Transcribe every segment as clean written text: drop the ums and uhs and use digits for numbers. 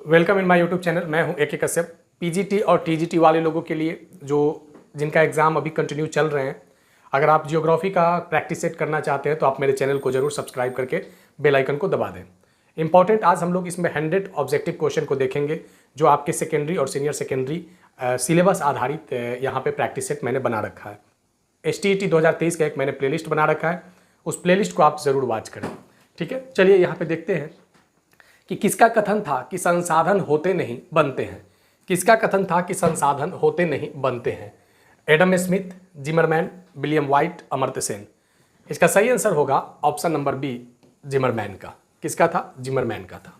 Welcome in my YouTube channel. मैं हूं A K. Kashyap. PGT और टीजीटी वाले लोगों के लिए जिनका एग्ज़ाम अभी कंटिन्यू चल रहे हैं, अगर आप जियोग्राफी का प्रैक्टिस सेट करना चाहते हैं तो आप मेरे चैनल को जरूर सब्सक्राइब करके बेल आइकन को दबा दें। इंपॉर्टेंट आज हम लोग इसमें 100 ऑब्जेक्टिव क्वेश्चन को देखेंगे जो आपके सेकेंडरी और सीनियर सेकेंडरी सिलेबस आधारित यहाँ पे प्रैक्टिस सेट मैंने बना रखा है। STET 2023 का एक मैंने प्लेलिस्ट बना रखा है, उस प्लेलिस्ट को आप ज़रूर वॉच करें। ठीक है, चलिए यहाँ पे देखते हैं कि किसका कथन था कि संसाधन होते नहीं बनते हैं। किसका कथन था कि संसाधन होते नहीं बनते हैं? Adam Smith, Zimmerman, William white, Amartya Sen. इसका सही आंसर होगा ऑप्शन नंबर बी, जिमरमैन का। किसका था? जिमरमैन का था।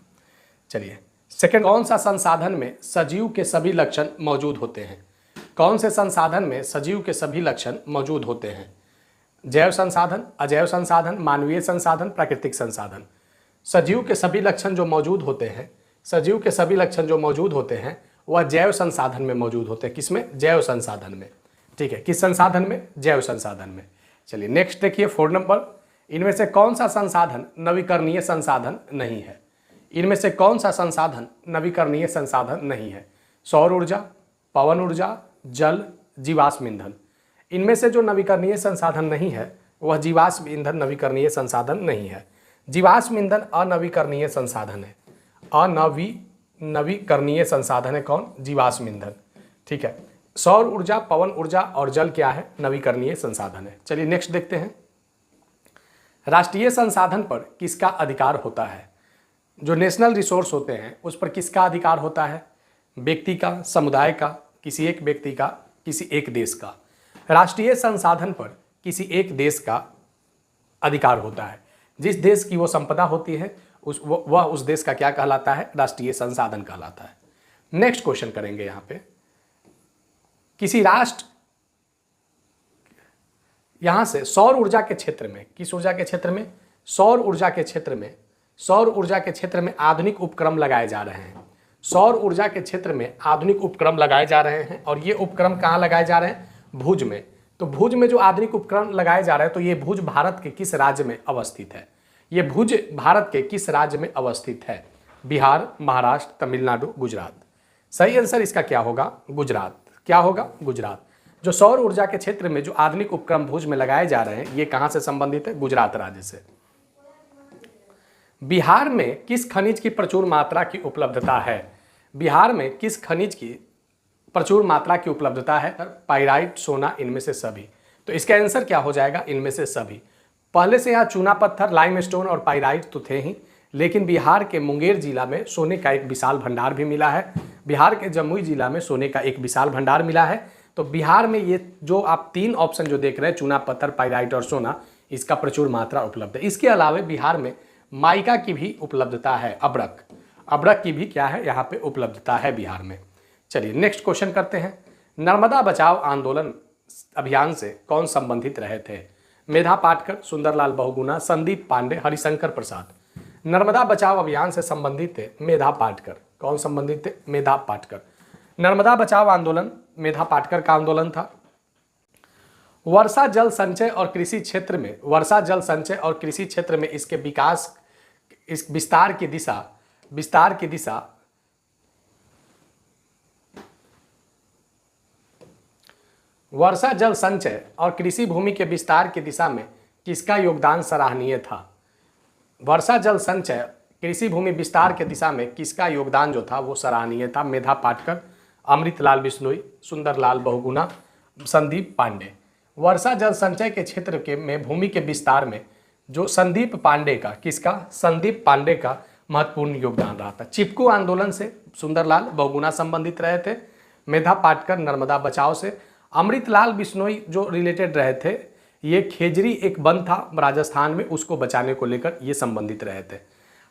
चलिए सेकंड, कौन सा संसाधन में सजीव के सभी लक्षण मौजूद होते हैं? कौन से संसाधन में सजीव के सभी लक्षण मौजूद होते हैं? जैव संसाधन, अजैव संसाधन, मानवीय संसाधन, प्राकृतिक संसाधन। सजीव के सभी लक्षण जो मौजूद होते हैं, सजीव के सभी लक्षण जो मौजूद होते हैं वह जैव संसाधन में मौजूद होते हैं। किसमें? जैव संसाधन में। ठीक है, किस संसाधन में? जैव संसाधन में। चलिए नेक्स्ट देखिए 4 नंबर, इनमें से कौन सा संसाधन नवीकरणीय संसाधन नहीं है? इनमें से कौन सा संसाधन नवीकरणीय संसाधन नहीं है? सौर ऊर्जा, पवन ऊर्जा, जल, जीवाश्म ईंधन। इनमें से जो नवीकरणीय संसाधन नहीं है वह जीवाश्म ईंधन नवीकरणीय संसाधन नहीं है। जीवाश्म ईंधन अनवीकरणीय संसाधन है। नवीकरणीय संसाधन है कौन? जीवाश्म ईंधन। ठीक है, सौर ऊर्जा, पवन ऊर्जा और जल क्या है? नवीकरणीय संसाधन है। चलिए नेक्स्ट देखते हैं, राष्ट्रीय संसाधन पर किसका अधिकार होता है? जो नेशनल रिसोर्स होते हैं उस पर किसका अधिकार होता है? व्यक्ति का, समुदाय का, किसी एक व्यक्ति का, किसी एक देश का। राष्ट्रीय संसाधन पर किसी एक देश का अधिकार होता है। जिस देश की वो संपदा होती है वह उस देश का क्या कहलाता है? राष्ट्रीय संसाधन कहलाता है। नेक्स्ट क्वेश्चन करेंगे यहाँ पे, किसी राष्ट्र, यहाँ से सौर ऊर्जा के क्षेत्र में, किस ऊर्जा के क्षेत्र में? सौर ऊर्जा के क्षेत्र में, सौर ऊर्जा के क्षेत्र में आधुनिक उपक्रम लगाए जा रहे हैं। सौर ऊर्जा के क्षेत्र में आधुनिक उपक्रम लगाए जा रहे हैं और ये उपक्रम कहाँ लगाए जा रहे हैं? भुज में। तो भुज में जो आधुनिक उपकरण लगाए जा रहे हैं, तो ये भुज भारत के किस राज्य में अवस्थित है? ये भुज भारत के किस राज्य में अवस्थित है? बिहार, महाराष्ट्र, तमिलनाडु, गुजरात। सही आंसर इसका क्या होगा? गुजरात। क्या होगा? गुजरात। जो सौर ऊर्जा के क्षेत्र में जो आधुनिक उपक्रम भुज में लगाए जा रहे हैं ये कहाँ से संबंधित है? गुजरात राज्य से। बिहार में किस खनिज की प्रचुर मात्रा की उपलब्धता है? बिहार में किस खनिज की प्रचुर मात्रा की उपलब्धता है? पाइराइट, सोना, इनमें से सभी। तो इसका आंसर क्या हो जाएगा? इनमें से सभी। पहले से यहाँ चूना पत्थर, लाइमस्टोन और पाइराइट तो थे ही, लेकिन बिहार के मुंगेर जिला में सोने का एक विशाल भंडार भी मिला है। बिहार के जमुई जिला में सोने का एक विशाल भंडार मिला है। तो बिहार में ये जो आप 3 ऑप्शन जो देख रहे हैं, चूना पत्थर, पाइराइट और सोना, इसका प्रचुर मात्रा उपलब्ध है। इसके अलावा बिहार में माइका की भी उपलब्धता है, अब्रक, अब्रक की भी क्या है? यहाँ पे उपलब्धता है बिहार में। चलिए नेक्स्ट क्वेश्चन करते हैं, नर्मदा बचाओ आंदोलन अभियान से कौन संबंधित रहे थे? मेधा पाटकर, सुंदरलाल बहुगुणा, संदीप पांडे, हरिशंकर प्रसाद। नर्मदा बचाओ अभियान से संबंधित थे मेधा पाटकर। कौन संबंधित थे? मेधा पाटकर। नर्मदा बचाओ आंदोलन मेधा पाटकर का आंदोलन था। वर्षा जल संचय और कृषि क्षेत्र में, वर्षा जल संचय और कृषि क्षेत्र में इसके विकास, इस विस्तार की दिशा वर्षा जल संचय और कृषि भूमि के विस्तार की दिशा में किसका योगदान सराहनीय था? वर्षा जल संचय, कृषि भूमि विस्तार के दिशा में किसका योगदान जो था वो सराहनीय था? मेधा पाटकर, अमृतलाल बिश्नोई, सुंदरलाल बहुगुणा, संदीप पांडे। वर्षा जल संचय के क्षेत्र के में भूमि के विस्तार में जो संदीप पांडे का, किसका? संदीप पांडे का महत्वपूर्ण योगदान रहा था। चिपकू आंदोलन से सुंदरलाल बहुगुणा संबंधित रहे थे, मेधा पाटकर नर्मदा बचाओ से, अमृतलाल बिश्नोई जो रिलेटेड रहे थे, ये खेजरी एक वन था राजस्थान में, उसको बचाने को लेकर ये संबंधित रहे थे।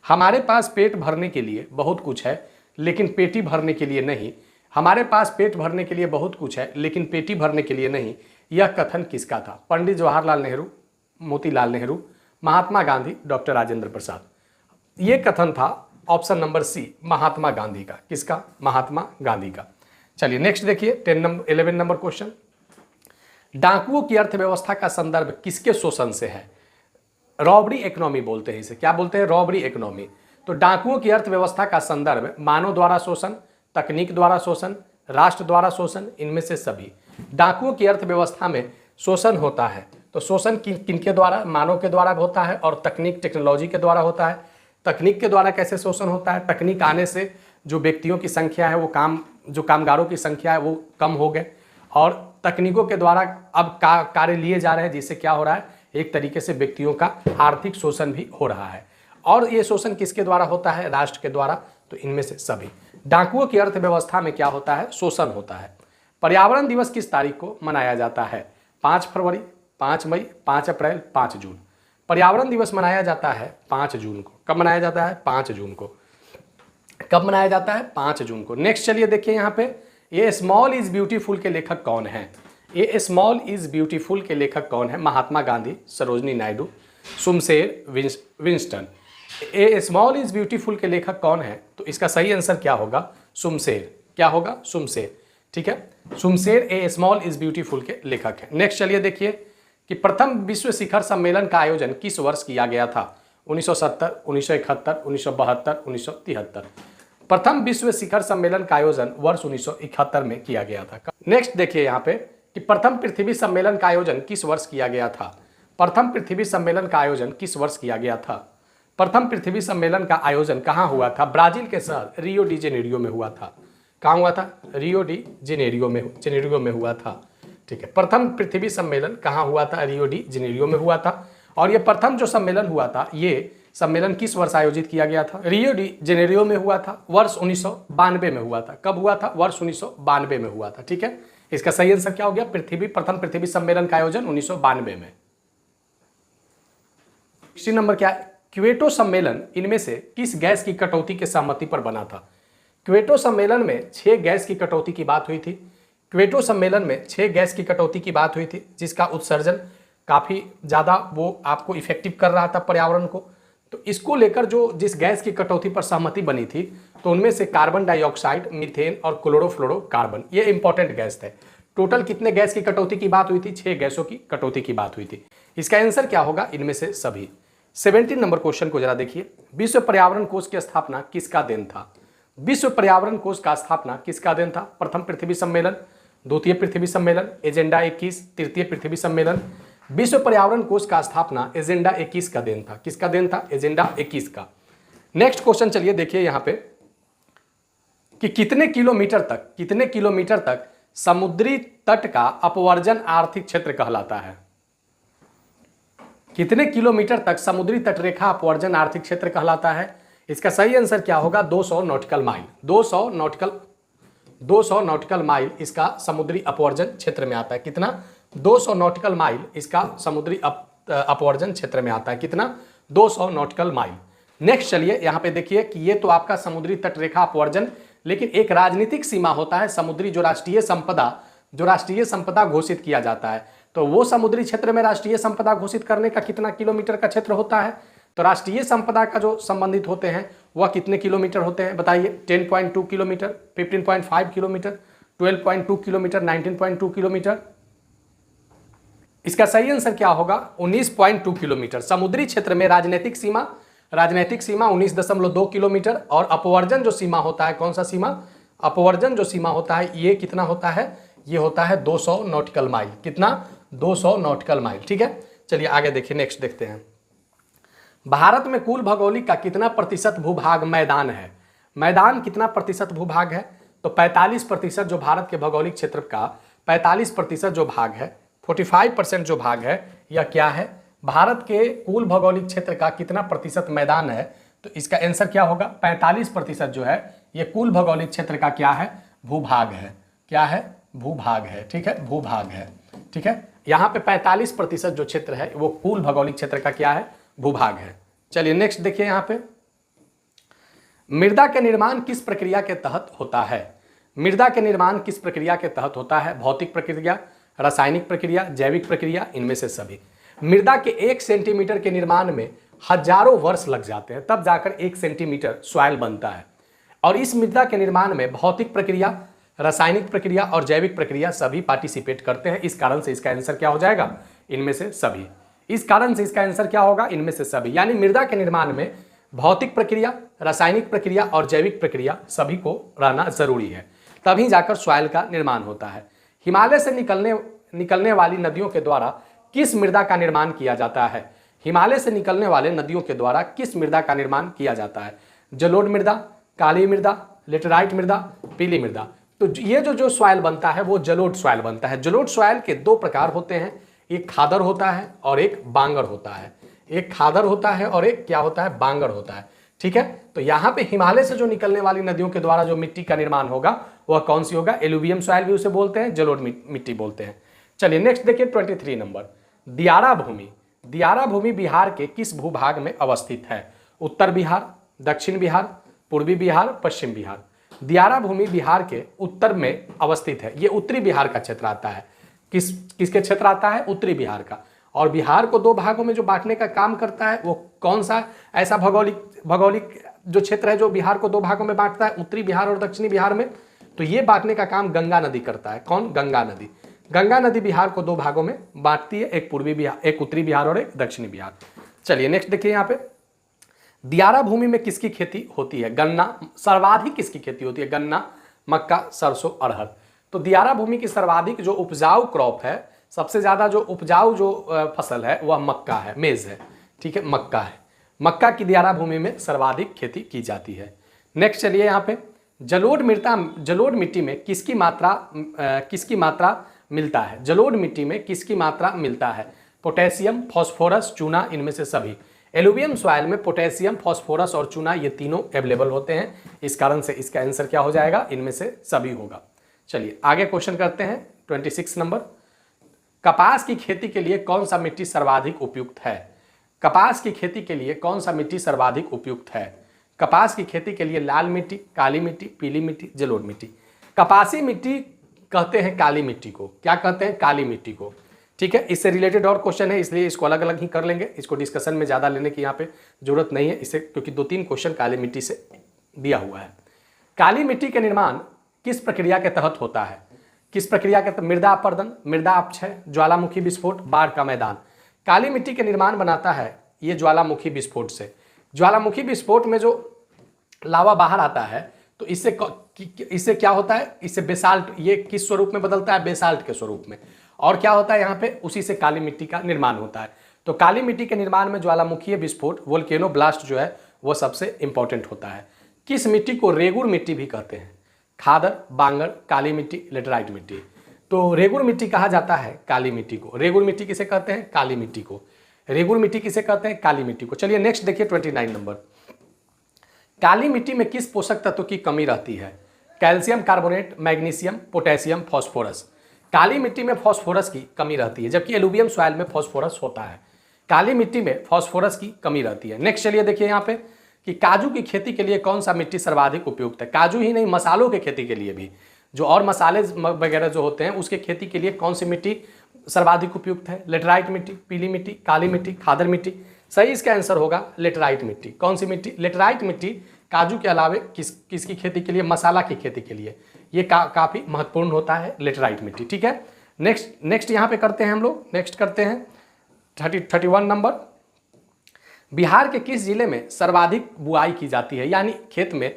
हमारे पास पेट भरने के लिए बहुत कुछ है लेकिन पेटी भरने के लिए नहीं। हमारे पास पेट भरने के लिए बहुत कुछ है लेकिन पेटी भरने के लिए नहीं, यह कथन किसका था? पंडित जवाहरलाल नेहरू, मोतीलाल नेहरू, महात्मा गांधी, डॉक्टर राजेंद्र प्रसाद। ये कथन था option number C, Mahatma Gandhi का। किसका? महात्मा गांधी का। चलिए नेक्स्ट देखिए 11 नंबर क्वेश्चन, डाकुओं की अर्थव्यवस्था का संदर्भ किसके शोषण से है? रॉबरी इकोनॉमी बोलते हैं इसे। क्या बोलते हैं? Robbery economy. तो डाकुओं की अर्थव्यवस्था का संदर्भ मानव द्वारा शोषण, तकनीक द्वारा शोषण, राष्ट्र द्वारा शोषण, इनमें से सभी। डाकुओं की अर्थव्यवस्था में शोषण होता है, तो शोषण किनके द्वारा? मानव के द्वारा होता है और तकनीक टेक्नोलॉजी के द्वारा होता है। तकनीक के द्वारा कैसे शोषण होता है? तकनीक आने से जो व्यक्तियों की संख्या है वो कामगारों की संख्या है वो कम हो गए, और तकनीकों के द्वारा अब कार्य लिए जा रहे हैं, जिससे क्या हो रहा है? एक तरीके से व्यक्तियों का आर्थिक शोषण भी हो रहा है। और ये शोषण किसके द्वारा होता है? राष्ट्र के द्वारा। तो इनमें से सभी। डाकुओं की अर्थव्यवस्था में क्या होता है? शोषण होता है। पर्यावरण दिवस किस तारीख को मनाया जाता है? 5 फरवरी, 5 मई, 5 अप्रैल, 5 जून। पर्यावरण दिवस मनाया जाता है 5 जून को। कब मनाया जाता है? 5 जून को। कब मनाया जाता है? 5 जून को। नेक्स्ट चलिए देखिए यहाँ पे, ये स्मॉल इज ब्यूटीफुल के लेखक कौन हैं? ये स्मॉल इज ब्यूटीफुल के लेखक कौन है? Mahatma Gandhi, Sarojini Naidu, Schumacher Winston. A small is beautiful के लेखक कौन है? तो इसका सही आंसर क्या होगा? सुमशेर। क्या होगा? सुमशेर। ठीक है, सुमशेर ए स्मॉल इज ब्यूटीफुल के लेखक है। नेक्स्ट चलिए देखिए कि प्रथम विश्व शिखर सम्मेलन का आयोजन किस वर्ष किया गया था? 1970, 1971, 1972, 1973। प्रथम विश्व शिखर सम्मेलन का आयोजन वर्ष 1971 में किया गया था। नेक्स्ट देखिए यहाँ पे कि प्रथम पृथ्वी सम्मेलन का आयोजन किस वर्ष किया गया था? प्रथम पृथ्वी सम्मेलन का आयोजन किस वर्ष किया गया था? प्रथम पृथ्वी सम्मेलन का आयोजन कहाँ हुआ था? ब्राजील के शहर रियो डी जेनेरियो में हुआ था। कहाँ हुआ था? रियो डी जेनेरियो में हुआ था। ठीक है, प्रथम पृथ्वी सम्मेलन कहाँ हुआ था? रियो डी जेनेरियो में हुआ था। और ये प्रथम जो सम्मेलन हुआ था, ये सम्मेलन किस वर्ष आयोजित किया गया था? रियो डी जेनेरियो में हुआ था, वर्ष 1992 में हुआ था। कब हुआ था? वर्ष 1992 में हुआ था। ठीक है, इसका सही आंसर क्या हो गया? प्रथम पृथ्वी सम्मेलन का आयोजन 1992 में। इसी नंबर क्या है? क्वेटो सम्मेलन इनमें से किस गैस की कटौती के सहमति पर बना था? क्वेटो सम्मेलन में 6 गैस की कटौती की बात हुई थी। क्वेटो सम्मेलन में 6 गैस की कटौती की बात हुई थी, जिसका उत्सर्जन काफ़ी ज़्यादा वो आपको इफेक्टिव कर रहा था पर्यावरण को। तो इसको लेकर जिस गैस की कटौती पर सहमति बनी थी, तो उनमें से कार्बन डाइऑक्साइड, मीथेन और क्लोरोफ्लोरोकार्बन, ये इंपॉर्टेंट गैस थे। टोटल कितने गैस की कटौती की बात हुई थी? 6 गैसों की कटौती की बात हुई थी। इसका आंसर क्या होगा? इनमें से सभी। 17 नंबर क्वेश्चन को जरा देखिए, विश्व पर्यावरण कोष की स्थापना किसका देन था? विश्व पर्यावरण कोष का स्थापना किसका देन था? प्रथम पृथ्वी सम्मेलन, द्वितीय पृथ्वी सम्मेलन, एजेंडा 21, तृतीय पृथ्वी सम्मेलन। विश्व पर्यावरण कोष का स्थापना एजेंडा 21 का देन था। किसका देन था? एजेंडा 21 का। नेक्स्ट क्वेश्चन चलिए देखिए यहाँ पे कि कितने किलोमीटर तक समुद्री तट का अपवर्जन आर्थिक क्षेत्र कहलाता है? कितने किलोमीटर तक समुद्री तटरेखा अपवर्जन आर्थिक क्षेत्र कहलाता है? इसका सही आंसर क्या होगा? 200 नॉटिकल माइल। 200 नॉटिकल माइल इसका समुद्री अपवर्जन क्षेत्र में आता है। कितना? 200 नॉटिकल माइल इसका समुद्री अपवर्जन क्षेत्र में आता है। कितना? 200 नॉटिकल माइल। नेक्स्ट चलिए यहाँ पे देखिए कि ये तो आपका समुद्री तटरेखा अपवर्जन, लेकिन एक राजनीतिक सीमा होता है समुद्री, जो राष्ट्रीय संपदा घोषित किया जाता है। तो वो समुद्री क्षेत्र में राष्ट्रीय संपदा घोषित करने का कितना किलोमीटर का क्षेत्र होता है? तो राष्ट्रीय संपदा का जो संबंधित होते हैं वह कितने किलोमीटर होते हैं बताइए? 10.2 किलोमीटर, 15.5 किलोमीटर, 12.2 किलोमीटर, 19.2 किलोमीटर। इसका सही आंसर क्या होगा? 19.2 किलोमीटर। समुद्री क्षेत्र में राजनीतिक सीमा 19.2 किलोमीटर, और अपवर्जन जो सीमा होता है, कौन सा सीमा? अपवर्जन जो सीमा होता है ये कितना होता है? ये होता है 200 नॉटिकल माइल। कितना? 200 नॉटिकल माइल। ठीक है, चलिए आगे देखिए, नेक्स्ट देखते हैं। भारत में कुल भौगोलिक का कितना प्रतिशत भूभाग मैदान है? मैदान कितना प्रतिशत भूभाग है? तो 45% जो भारत के भौगोलिक क्षेत्र का 45% जो भाग है, 45% जो भाग है, यह क्या है? भारत के कुल भौगोलिक क्षेत्र का कितना प्रतिशत मैदान है? तो इसका आंसर क्या होगा? 45% जो है ये कुल भौगोलिक क्षेत्र का क्या है? भूभाग है। क्या है? भूभाग है। ठीक है, भूभाग है। ठीक है, यहाँ पे 45% जो क्षेत्र है वो कुल भौगोलिक क्षेत्र का क्या है? भूभाग है। चलिए नेक्स्ट देखिए यहाँ पे, मृदा के निर्माण किस प्रक्रिया के तहत होता है? मृदा के निर्माण किस प्रक्रिया के तहत होता है? भौतिक प्रक्रिया, रासायनिक प्रक्रिया, जैविक प्रक्रिया, इनमें से सभी। मृदा के 1 सेंटीमीटर के निर्माण में हजारों वर्ष लग जाते हैं, तब जाकर 1 सेंटीमीटर सॉइल बनता है। और इस मृदा के निर्माण में भौतिक प्रक्रिया, रासायनिक प्रक्रिया और जैविक प्रक्रिया सभी पार्टिसिपेट करते हैं। इस कारण से इसका आंसर क्या हो जाएगा? इनमें से सभी। इस कारण से इसका आंसर क्या होगा? इनमें से सभी। यानी मृदा के निर्माण में भौतिक प्रक्रिया, रासायनिक प्रक्रिया और जैविक प्रक्रिया सभी को रहना जरूरी है, तभी जाकर सॉइल का निर्माण होता है। हिमालय से निकलने वाली नदियों के द्वारा किस मृदा का निर्माण किया जाता है? हिमालय से निकलने वाले नदियों के द्वारा किस मृदा का निर्माण किया जाता है? जलोढ़ मृदा, काली मृदा, लेटेराइट मृदा, पीली मृदा। तो ये जो सॉइल बनता है वो जलोढ़ सॉइल बनता है। जलोढ़ सॉइल के दो प्रकार होते हैं, एक खादर होता है और एक बांगर होता है। एक खादर होता है और एक क्या होता है? बांगर होता है। ठीक है, तो यहाँ पे हिमालय से जो निकलने वाली नदियों के द्वारा जो मिट्टी का निर्माण होगा वह कौन सी होगा? एलुवियम सॉइल भी उसे बोलते हैं, जलोढ़ मिट्टी बोलते हैं। चलिए नेक्स्ट देखिए 23 नंबर, दियारा भूमि। दियारा भूमि बिहार के किस भूभाग में अवस्थित है? उत्तर बिहार, दक्षिण बिहार, पूर्वी बिहार, पश्चिम बिहार। दियारा भूमि बिहार के उत्तर में अवस्थित है। ये उत्तरी बिहार का क्षेत्र आता है। किसके क्षेत्र आता है? उत्तरी बिहार का। और बिहार को दो भागों में जो बांटने का काम करता है वो कौन सा ऐसा भौगोलिक जो क्षेत्र है जो बिहार को दो भागों में बांटता है, उत्तरी बिहार और दक्षिणी बिहार में? तो ये बांटने का काम गंगा नदी करता है। कौन? गंगा नदी। गंगा नदी बिहार को दो भागों में बांटती है, एक पूर्वी बिहार, एक उत्तरी बिहार और एक दक्षिणी बिहार। चलिए नेक्स्ट देखिए यहाँ पे, दियारा भूमि में किसकी खेती होती है? गन्ना। सर्वाधिक किसकी खेती होती है? गन्ना, मक्का, सरसों, अरहर। तो दियारा भूमि की सर्वाधिक जो उपजाऊ क्रॉप है, सबसे ज्यादा जो उपजाऊ जो फसल है वह मक्का है, मेज है। ठीक है, मक्का है। मक्का की दियारा भूमि में सर्वाधिक खेती की जाती है। नेक्स्ट चलिए यहाँ पे, जलोढ़ मिट्टी में किसकी मात्रा मिलता है? जलोढ़ मिट्टी में किसकी मात्रा मिलता है? पोटेशियम, फॉस्फोरस, चूना, इनमें से सभी। एलुवियम सॉइल में पोटेशियम, फॉस्फोरस और चूना ये तीनों अवेलेबल होते हैं। इस कारण से इसका आंसर क्या हो जाएगा? इनमें से सभी होगा। चलिए आगे क्वेश्चन करते हैं 26 नंबर, कपास की खेती के लिए कौन सा मिट्टी सर्वाधिक उपयुक्त है? कपास की खेती के लिए कौन सा मिट्टी सर्वाधिक उपयुक्त है? कपास की खेती के लिए लाल मिट्टी, काली मिट्टी, पीली मिट्टी, जलोढ़ मिट्टी। कपासी मिट्टी कहते हैं काली मिट्टी को। क्या कहते हैं? काली मिट्टी को। ठीक है, इससे रिलेटेड और क्वेश्चन है, इसलिए इसको अलग अलग ही कर लेंगे। इसको डिस्कशन में ज़्यादा लेने की यहाँ पे जरूरत नहीं है इसे, क्योंकि 2-3 क्वेश्चन काली मिट्टी से दिया हुआ है। काली मिट्टी का निर्माण किस प्रक्रिया के तहत होता है? किस प्रक्रिया के तहत? मृदा अपरदन, मृदा अपक्षय, ज्वालामुखी विस्फोट, बाढ़ का मैदान। काली मिट्टी के निर्माण बनाता है ये ज्वालामुखी विस्फोट से। ज्वालामुखी विस्फोट में जो लावा बाहर आता है तो इससे क्या होता है? इससे बेसाल्ट, ये किस स्वरूप में बदलता है? बेसाल्ट के स्वरूप में। और क्या होता है यहाँ पे? उसी से काली मिट्टी का निर्माण होता है। तो काली मिट्टी के निर्माण में ज्वालामुखी विस्फोट, वोल्केनो ब्लास्ट जो है वो सबसे इंपॉर्टेंट होता है। किस मिट्टी को रेगुर मिट्टी भी कहते हैं? खादर, बांगर, काली मिट्टी, लेटेराइट मिट्टी। तो रेगुर मिट्टी कहा जाता है काली मिट्टी को। रेगुर मिट्टी किसे कहते हैं? काली मिट्टी को। रेगुर मिट्टी किसे कहते हैं? काली मिट्टी को। चलिए नेक्स्ट देखिए 29 नंबर, काली मिट्टी में किस पोषक तत्व की कमी रहती है? Calcium carbonate, magnesium, potassium, phosphorus. काली मिट्टी में फॉस्फोरस की कमी रहती है, जबकि एलुवियम सॉइल में फॉस्फोरस होता है। काली मिट्टी में फॉस्फोरस की कमी रहती है। नेक्स्ट चलिए देखिए यहाँ पे कि काजू की खेती के लिए कौन सा मिट्टी सर्वाधिक उपयुक्त है? काजू ही नहीं, मसालों के खेती के लिए भी, जो और मसाले वगैरह जो होते हैं उसके खेती के लिए कौन सी मिट्टी सर्वाधिक उपयुक्त है? लेटेराइट मिट्टी, पीली मिट्टी, काली मिट्टी, खादर मिट्टी। सही इसका आंसर होगा लेटेराइट मिट्टी। कौन सी मिट्टी? लेटेराइट मिट्टी काजू के अलावे किसकी खेती के लिए? मसाला की खेती के लिए ये काफ़ी महत्वपूर्ण होता है लेटेराइट मिट्टी। ठीक है, नेक्स्ट यहाँ पे करते हैं हम लोग। नेक्स्ट करते हैं 31 नंबर, बिहार के किस जिले में सर्वाधिक बुआई की जाती है? यानी खेत में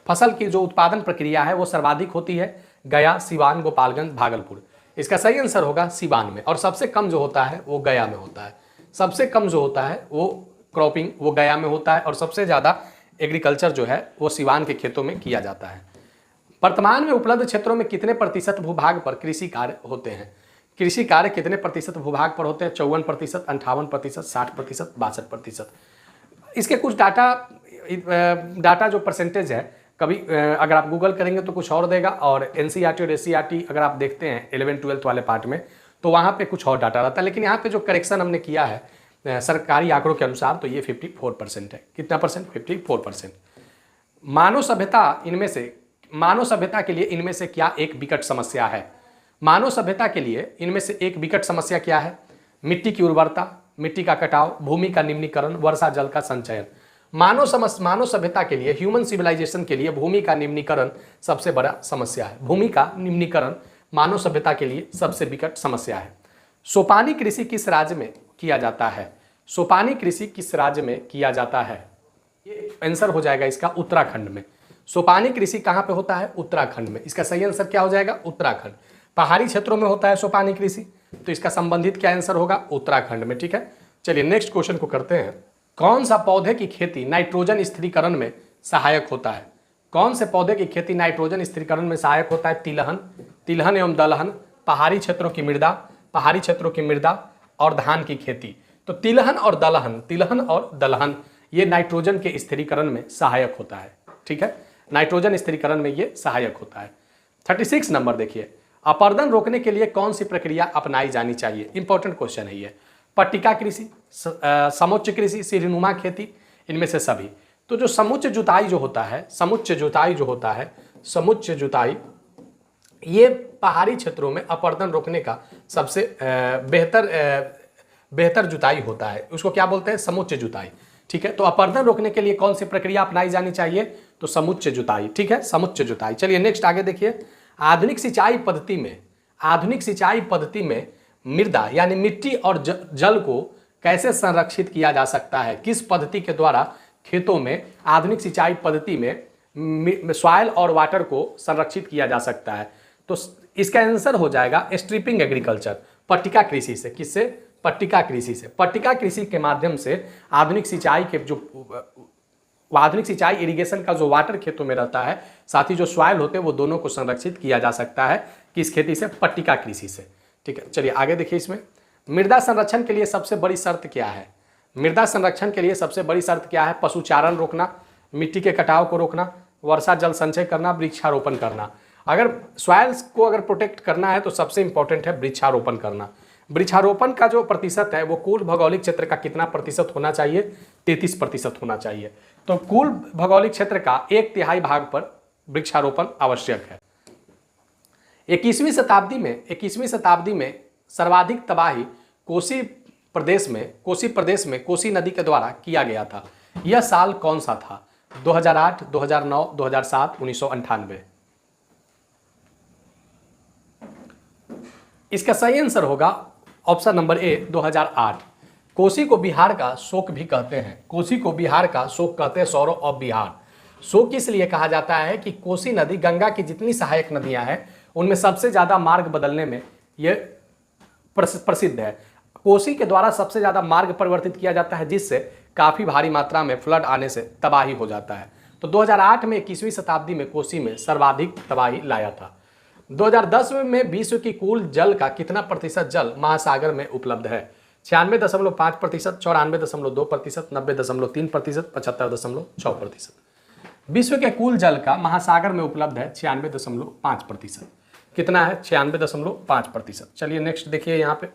फसल की जो उत्पादन प्रक्रिया है वो सर्वाधिक होती है? गया, सिवान, गोपालगंज, भागलपुर। इसका सही आंसर होगा सिवान में। और सबसे कम जो होता है वो गया में होता है। सबसे कम जो होता है वो क्रॉपिंग वो गया में होता है, और सबसे ज़्यादा एग्रीकल्चर जो है वो सिवान के खेतों में किया जाता है। वर्तमान में उपलब्ध क्षेत्रों में कितने प्रतिशत भूभाग पर कृषि कार्य होते हैं? कृषि कार्य कितने प्रतिशत भूभाग पर होते हैं? 54%, 58%, 60%, 62%। इसके कुछ डाटा जो परसेंटेज है, कभी अगर आप गूगल करेंगे तो कुछ और देगा, और NCERT और SCERT अगर आप देखते हैं 11-12 वाले पार्ट में तो वहाँ पे कुछ और डाटा रहता है। लेकिन यहाँ पे जो करेक्शन हमने किया है सरकारी आंकड़ों के अनुसार तो ये 54% है। कितना परसेंट? 54%। मानव सभ्यता के लिए इनमें से क्या एक विकट समस्या है? मानव सभ्यता के लिए इनमें से एक विकट समस्या क्या है? मिट्टी की उर्वरता, मिट्टी का कटाव, भूमि का निम्नीकरण, वर्षा जल का संचयन। मानव सभ्यता के लिए, ह्यूमन सिविलाइजेशन के लिए भूमि का निम्नीकरण सबसे बड़ा समस्या है। भूमि का निम्नीकरण मानव सभ्यता के लिए सबसे विकट समस्या है। सोपानी कृषि किस राज्य में किया जाता है? सोपानी कृषि किस राज्य में किया जाता है? ये आंसर हो जाएगा इसका उत्तराखंड में। सोपानी कृषि कहाँ पे होता है? उत्तराखंड में। इसका सही आंसर क्या हो जाएगा? उत्तराखंड। पहाड़ी क्षेत्रों में होता है सोपानी कृषि, तो इसका संबंधित क्या आंसर होगा? उत्तराखंड में। ठीक है, चलिए नेक्स्ट क्वेश्चन को करते हैं। कौन सा पौधे की खेती नाइट्रोजन स्थिरीकरण में सहायक होता है? कौन से पौधे की खेती नाइट्रोजन स्थिरीकरण में सहायक होता है? तिलहन, तिलहन एवं दलहन, पहाड़ी क्षेत्रों की मृदा, पहाड़ी क्षेत्रों की मृदा और धान की खेती। तो तिलहन और दलहन ये नाइट्रोजन के स्थिरीकरण में सहायक होता है। ठीक है, नाइट्रोजन स्थिरीकरण में ये सहायक होता है। 36 नंबर देखिए, अपरदन रोकने के लिए कौन सी प्रक्रिया अपनाई जानी चाहिए? इंपॉर्टेंट क्वेश्चन है ये। पट्टिका कृषि, समुच्च कृषि, सीढ़ीनुमा खेती, इनमें से सभी। तो जो समुच्च जुताई जो होता है, समुच्च जुताई ये पहाड़ी क्षेत्रों में अपरदन रोकने का सबसे बेहतर जुताई होता है। उसको क्या बोलते हैं? समुच्च जुताई। ठीक है, तो अपरदन रोकने के लिए कौन सी प्रक्रिया अपनाई जानी चाहिए? तो समुच्च जुताई। ठीक है, समुच्च जुताई। चलिए नेक्स्ट आगे देखिए। आधुनिक सिंचाई पद्धति में मृदा यानी मिट्टी और जल को कैसे संरक्षित किया जा सकता है? किस पद्धति के द्वारा खेतों में आधुनिक सिंचाई पद्धति में सॉइल और वाटर को संरक्षित किया जा सकता है? तो इसका आंसर हो जाएगा स्ट्रिपिंग एग्रीकल्चर, पट्टिका कृषि से। किससे? पट्टिका कृषि से। पट्टिका कृषि के माध्यम से आधुनिक सिंचाई इरिगेशन का जो वाटर खेतों में रहता है, साथ ही जो सॉइल होते हैं, वो दोनों को संरक्षित किया जा सकता है। किस खेती से? पट्टिका कृषि से। ठीक है, चलिए आगे देखिए। इसमें मृदा संरक्षण के लिए सबसे बड़ी शर्त क्या है? मृदा संरक्षण के लिए सबसे बड़ी शर्त क्या है? पशुचारण रोकना, मिट्टी के कटाव को रोकना, वर्षा जल संचय करना, वृक्षारोपण करना। अगर सॉइल्स को अगर प्रोटेक्ट करना है तो सबसे इंपॉर्टेंट है वृक्षारोपण करना। वृक्षारोपण का जो प्रतिशत है वो कुल भौगोलिक क्षेत्र का कितना प्रतिशत होना चाहिए? 33% होना चाहिए। तो कुल भौगोलिक क्षेत्र का 1/3 भाग पर वृक्षारोपण आवश्यक है। 21वीं शताब्दी में सर्वाधिक तबाही कोसी प्रदेश में कोसी नदी के द्वारा किया गया था। यह साल कौन सा था? 2008, 2009, 2007, 1998। इसका सही आंसर होगा ऑप्शन नंबर ए 2008। कोसी को बिहार का शोक भी कहते हैं। कोसी को बिहार का शोक कहते हैं, सौरो ऑफ बिहार। शोक इसलिए कहा जाता है कि कोसी नदी गंगा की जितनी सहायक नदियां हैं उनमें सबसे ज़्यादा मार्ग बदलने में ये प्रसिद्ध है। कोसी के द्वारा सबसे ज़्यादा मार्ग परिवर्तित किया जाता है, जिससे काफ़ी भारी मात्रा में फ्लड आने से तबाही हो जाता है। तो 2008 में 21वीं शताब्दी में कोसी में सर्वाधिक तबाही लाया था। 2010 में विश्व की कुल जल का कितना प्रतिशत जल महासागर में उपलब्ध है? 96.5%, 94.2%, 90.3%, 75.6%। विश्व के कुल जल का महासागर में उपलब्ध है 96.5%। कितना है? 96.5%। चलिए नेक्स्ट देखिए यहाँ पे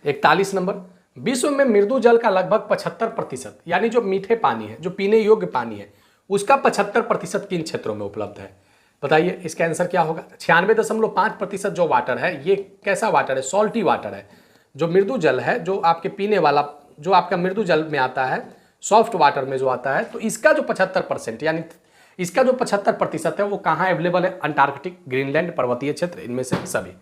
41 नंबर। विश्व में मृदु जल का लगभग 75%, यानी जो मीठे पानी है, जो पीने योग्य पानी है, उसका 75% किन क्षेत्रों में उपलब्ध है? बताइए इसका आंसर क्या होगा? 96.5% जो वाटर है, ये कैसा वाटर है? सॉल्टी वाटर है। जो मृदु जल है, जो आपके पीने वाला, जो आपका मृदु जल में आता है, सॉफ्ट वाटर में जो आता है, तो इसका जो 75% यानी इसका जो 75% है वो कहाँ अवेलेबल है? अंटार्कटिक, ग्रीनलैंड, पर्वतीय क्षेत्र, इनमें से सभी।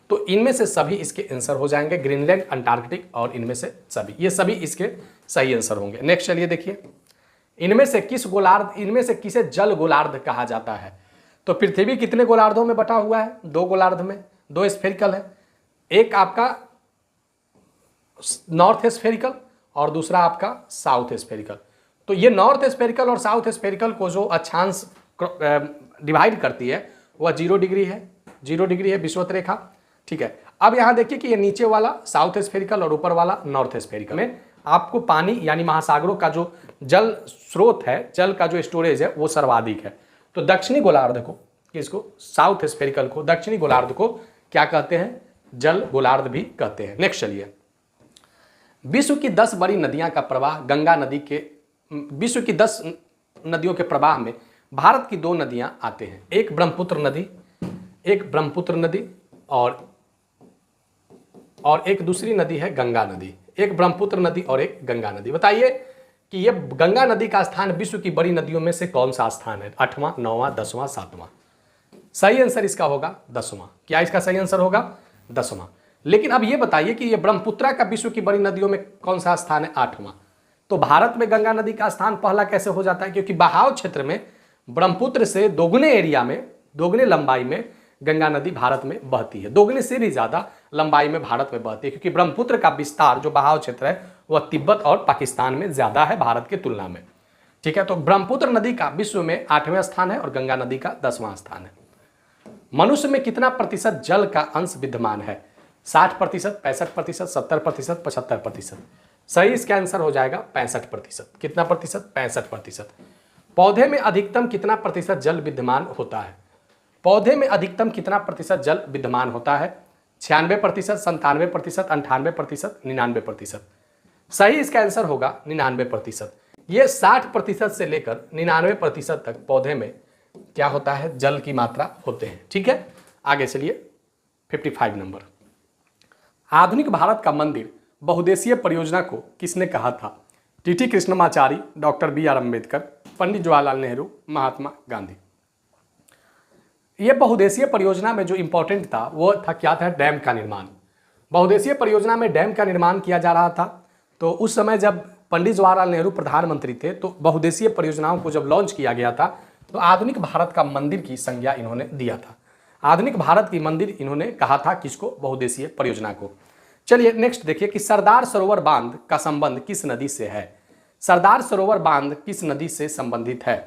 तो इनमें से सभी इसके आंसर हो जाएंगे, ग्रीनलैंड, अंटार्कटिक और इनमें से सभी, ये सभी इसके सही आंसर होंगे। नेक्स्ट चलिए देखिए, इनमें से किसे जल गोलार्ध कहा जाता है? तो पृथ्वी कितने गोलार्धों में बटा हुआ है? 2 गोलार्ध में, 2 स्फेरिकल है। एक आपका नॉर्थ स्फेरिकल और दूसरा आपका साउथ स्फेरिकल। तो ये नॉर्थ स्फेरिकल और साउथ स्फेरिकल को जो अक्षांश डिवाइड करती है वह 0 डिग्री है, 0 डिग्री है विषुवत रेखा। ठीक है, अब यहाँ देखिए कि ये नीचे वाला साउथ स्फेरिकल और ऊपर वाला नॉर्थ स्फेरिकल में आपको पानी यानी महासागरों का जो जल स्रोत है, जल का जो स्टोरेज है वो सर्वाधिक है। तो दक्षिणी गोलार्ध को, किसको? साउथ स्फेरिकल को, दक्षिणी गोलार्ध को क्या कहते हैं? जल गोलार्ध भी कहते हैं। नेक्स्ट चलिए, विश्व की 10 बड़ी नदियां का प्रवाह गंगा नदी के, विश्व की 10 नदियों के प्रवाह में भारत की 2 नदियां आते हैं। एक ब्रह्मपुत्र नदी और एक दूसरी नदी है गंगा नदी। एक ब्रह्मपुत्र नदी और एक गंगा नदी। बताइए कि ये गंगा नदी का स्थान विश्व की बड़ी नदियों में से कौन सा स्थान है? 8वां, 9वां, 10वां, 7वां? सही आंसर इसका होगा 10वां। क्या इसका सही आंसर होगा? 10वां। लेकिन अब ये बताइए कि ये ब्रह्मपुत्रा का विश्व की बड़ी नदियों में कौन सा स्थान है? 8वां। तो भारत में गंगा नदी का स्थान पहला कैसे हो जाता है? क्योंकि बहाव क्षेत्र में ब्रह्मपुत्र से दोगुने एरिया में, दोगुने लंबाई में गंगा नदी भारत में बहती है, दोगुने से भी ज्यादा लंबाई में भारत में बहती है, क्योंकि ब्रह्मपुत्र का विस्तार जो बहाव क्षेत्र है वह तिब्बत और पाकिस्तान में ज्यादा है भारत की तुलना में। ठीक है, तो ब्रह्मपुत्र नदी का विश्व में 8वें स्थान है और गंगा नदी का 10वां स्थान है। मनुष्य में कितना प्रतिशत जल का अंश विद्यमान है? 60%, 65%, 70%, 75%। सही इसका आंसर हो जाएगा 65%। कितना प्रतिशत? 65%। पौधे में अधिकतम कितना प्रतिशत जल विद्यमान होता है? पौधे में अधिकतम कितना प्रतिशत जल विद्यमान होता है? 96%, 97%, 98%, 99%। सही इसका आंसर होगा 99%। ये 60% से लेकर 99% तक पौधे में क्या होता है? जल की मात्रा होते हैं। ठीक है, आगे चलिए 55 नंबर। आधुनिक भारत का मंदिर बहुउद्देशीय परियोजना को किसने कहा था? TT Krishnamachari, doctor BR Ambedkar, Pandit Jawaharlal Nehru, Mahatma Gandhi. यह बहुउद्देशीय परियोजना में जो इंपॉर्टेंट था वो था, क्या था? डैम का निर्माण। बहुउद्देशीय परियोजना में डैम का निर्माण किया जा रहा था। तो उस समय जब पंडित जवाहरलाल नेहरू प्रधानमंत्री थे तो बहुउद्देशीय परियोजनाओं को जब लॉन्च किया गया था तो आधुनिक भारत का मंदिर की संज्ञा इन्होंने दिया था। आधुनिक भारत की मंदिर इन्होंने कहा था किसको? बहुउद्देशीय परियोजना को। चलिए नेक्स्ट देखिए कि सरदार सरोवर बांध का संबंध किस नदी से है? सरदार सरोवर बांध किस नदी से संबंधित है?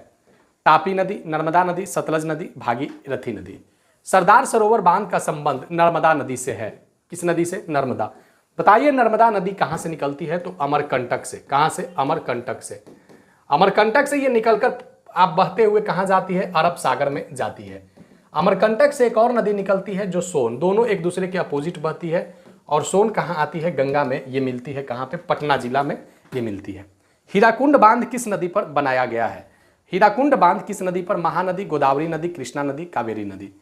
तापी नदी, नर्मदा नदी, सतलज नदी, भागीरथी नदी। सरदार सरोवर बांध का संबंध नर्मदा नदी से है। किस नदी से? नर्मदा। बताइए नर्मदा नदी कहां से निकलती है? तो अमरकंटक से। कहां से? अमरकंटक से। अमरकंटक से ये निकलकर आप बहते हुए कहां जाती है? अरब सागर में जाती है। अमरकंटक से एक और नदी निकलती है जो सोन, दोनों एक दूसरे के अपोजिट बहती है और सोन कहां आती है? गंगा में। ये मिलती है कहां पे? पटना जिला में ये मिलती है। हीराकुंड बांध किस नदी पर बनाया गया है? हीराकुंड बांध किस नदी पर? महानदी, गोदावरी नदी, कृष्णा नदी, कावेरी नदी।